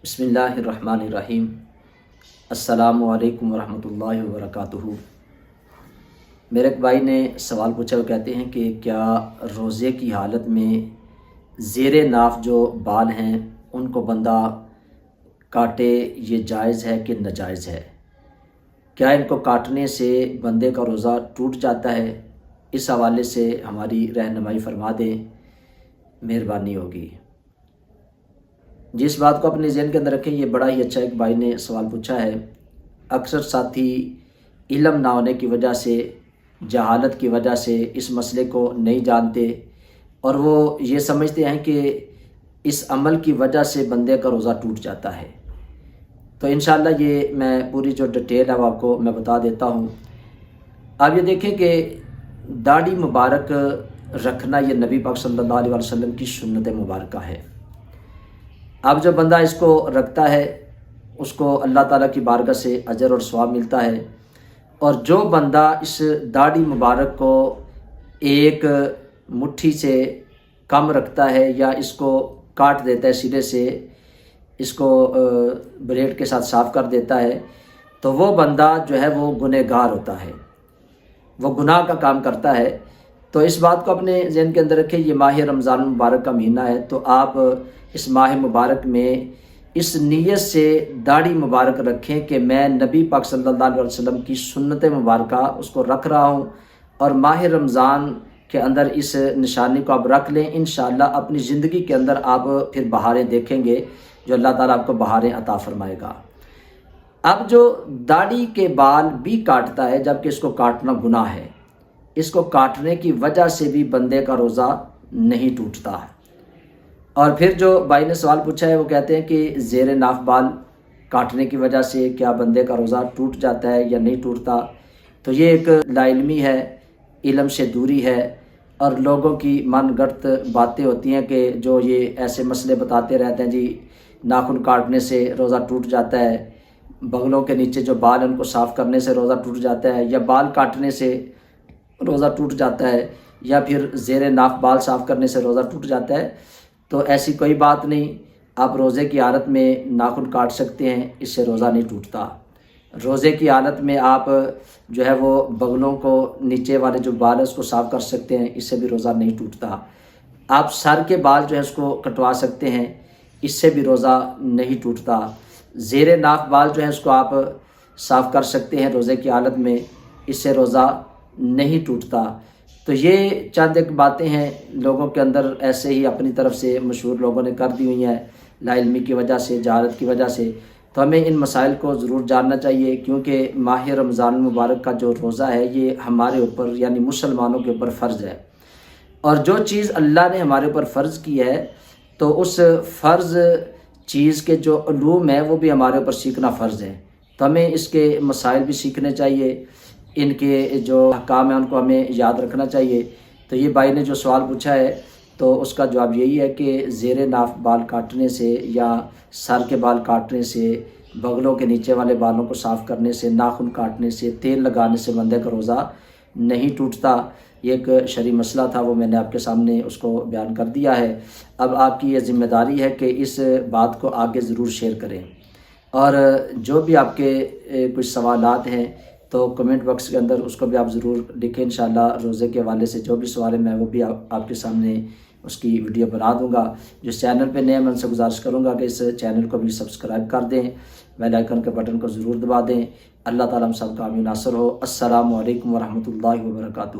بسم اللہ الرحمن الرحیم۔ السلام علیکم ورحمۃ اللہ وبرکاتہ۔ میرے ایک بھائی نے سوال پوچھا، وہ کہتے ہیں کہ کیا روزے کی حالت میں زیر ناف جو بال ہیں ان کو بندہ کاٹے، یہ جائز ہے کہ ناجائز ہے؟ کیا ان کو کاٹنے سے بندے کا روزہ ٹوٹ جاتا ہے؟ اس حوالے سے ہماری رہنمائی فرما دیں، مہربانی ہوگی۔ جس بات کو اپنے ذہن کے اندر رکھیں، یہ بڑا ہی اچھا ایک بھائی نے سوال پوچھا ہے۔ اکثر ساتھی علم نہ ہونے کی وجہ سے، جہالت کی وجہ سے اس مسئلے کو نہیں جانتے، اور وہ یہ سمجھتے ہیں کہ اس عمل کی وجہ سے بندے کا روزہ ٹوٹ جاتا ہے۔ تو انشاءاللہ یہ میں پوری جو ڈیٹیل ہے وہ آپ کو میں بتا دیتا ہوں۔ آپ یہ دیکھیں کہ داڑھی مبارک رکھنا یہ نبی پاک صلی اللہ علیہ وسلم کی سنت مبارکہ ہے۔ اب جو بندہ اس کو رکھتا ہے اس کو اللہ تعالیٰ کی بارگاہ سے اجر اور ثواب ملتا ہے، اور جو بندہ اس داڑھی مبارک کو ایک مٹھی سے کم رکھتا ہے یا اس کو کاٹ دیتا ہے، سرے سے اس کو بلیڈ کے ساتھ صاف کر دیتا ہے، تو وہ بندہ جو ہے وہ گنہگار ہوتا ہے، وہ گناہ کا کام کرتا ہے۔ تو اس بات کو اپنے ذہن کے اندر رکھیں، یہ ماہ رمضان المبارک کا مہینہ ہے، تو آپ اس ماہ مبارک میں اس نیت سے داڑھی مبارک رکھیں کہ میں نبی پاک صلی اللہ علیہ وسلم کی سنت مبارکہ اس کو رکھ رہا ہوں، اور ماہ رمضان کے اندر اس نشانی کو آپ رکھ لیں۔ انشاءاللہ اپنی زندگی کے اندر آپ پھر بہاریں دیکھیں گے، جو اللہ تعالیٰ آپ کو بہاریں عطا فرمائے گا۔ اب جو داڑھی کے بال بھی کاٹتا ہے، جبکہ اس کو کاٹنا گناہ ہے، اس کو کاٹنے کی وجہ سے بھی بندے کا روزہ نہیں ٹوٹتا ہے۔ اور پھر جو بھائی نے سوال پوچھا ہے، وہ کہتے ہیں کہ زیر ناف بال کاٹنے کی وجہ سے کیا بندے کا روزہ ٹوٹ جاتا ہے یا نہیں ٹوٹتا؟ تو یہ ایک لا علمی ہے، علم سے دوری ہے، اور لوگوں کی من گھڑت باتیں ہوتی ہیں کہ جو یہ ایسے مسئلے بتاتے رہتے ہیں، جی ناخن کاٹنے سے روزہ ٹوٹ جاتا ہے، بغلوں کے نیچے جو بال ہیں ان کو صاف کرنے سے روزہ ٹوٹ جاتا ہے، یا بال کاٹنے سے روزہ ٹوٹ جاتا ہے، یا پھر زیر ناف بال صاف کرنے سے روزہ ٹوٹ جاتا ہے۔ تو ایسی کوئی بات نہیں، آپ روزے کی حالت میں ناخن کاٹ سکتے ہیں، اس سے روزہ نہیں ٹوٹتا۔ روزے کی حالت میں آپ جو ہے وہ بغلوں کو نیچے والے جو بال ہے اس کو صاف کر سکتے ہیں، اس سے بھی روزہ نہیں ٹوٹتا۔ آپ سر کے بال جو ہے اس کو کٹوا سکتے ہیں، اس سے بھی روزہ نہیں ٹوٹتا۔ زیر ناف بال جو ہے اس کو آپ صاف کر سکتے ہیں روزے کی حالت میں، اس سے روزہ نہیں ٹوٹتا۔ تو یہ چند ایک باتیں ہیں لوگوں کے اندر ایسے ہی اپنی طرف سے مشہور لوگوں نے کر دی ہوئی ہیں، لا علمی کی وجہ سے، جہالت کی وجہ سے۔ تو ہمیں ان مسائل کو ضرور جاننا چاہیے، کیونکہ ماہ رمضان المبارک کا جو روزہ ہے یہ ہمارے اوپر یعنی مسلمانوں کے اوپر فرض ہے، اور جو چیز اللہ نے ہمارے اوپر فرض کی ہے تو اس فرض چیز کے جو علوم ہیں وہ بھی ہمارے اوپر سیکھنا فرض ہے۔ تو ہمیں اس کے مسائل بھی سیکھنے چاہیے، ان کے جو احکام ہیں ان کو ہمیں یاد رکھنا چاہیے۔ تو یہ بھائی نے جو سوال پوچھا ہے تو اس کا جواب یہی ہے کہ زیر ناف بال کاٹنے سے یا سر کے بال کاٹنے سے، بغلوں کے نیچے والے بالوں کو صاف کرنے سے، ناخن کاٹنے سے، تیل لگانے سے بندے کا روزہ نہیں ٹوٹتا۔ یہ ایک شرعی مسئلہ تھا، وہ میں نے آپ کے سامنے اس کو بیان کر دیا ہے۔ اب آپ کی یہ ذمہ داری ہے کہ اس بات کو آگے ضرور شیئر کریں، اور جو بھی آپ کے کچھ سوالات ہیں تو کمنٹ باکس کے اندر اس کو بھی آپ ضرور لکھیں۔ انشاءاللہ روزے کے حوالے سے جو بھی سوال ہے میں وہ بھی آپ کے سامنے اس کی ویڈیو بنا دوں گا۔ جو چینل پہ نئے ہیں میں ان سے گزارش کروں گا کہ اس چینل کو بھی سبسکرائب کر دیں، بیل آئیکن کے بٹن کو ضرور دبا دیں۔ اللہ تعالیٰ ہم سب کا حامی و ناصر ہو۔ السلام علیکم ورحمۃ اللہ وبرکاتہ۔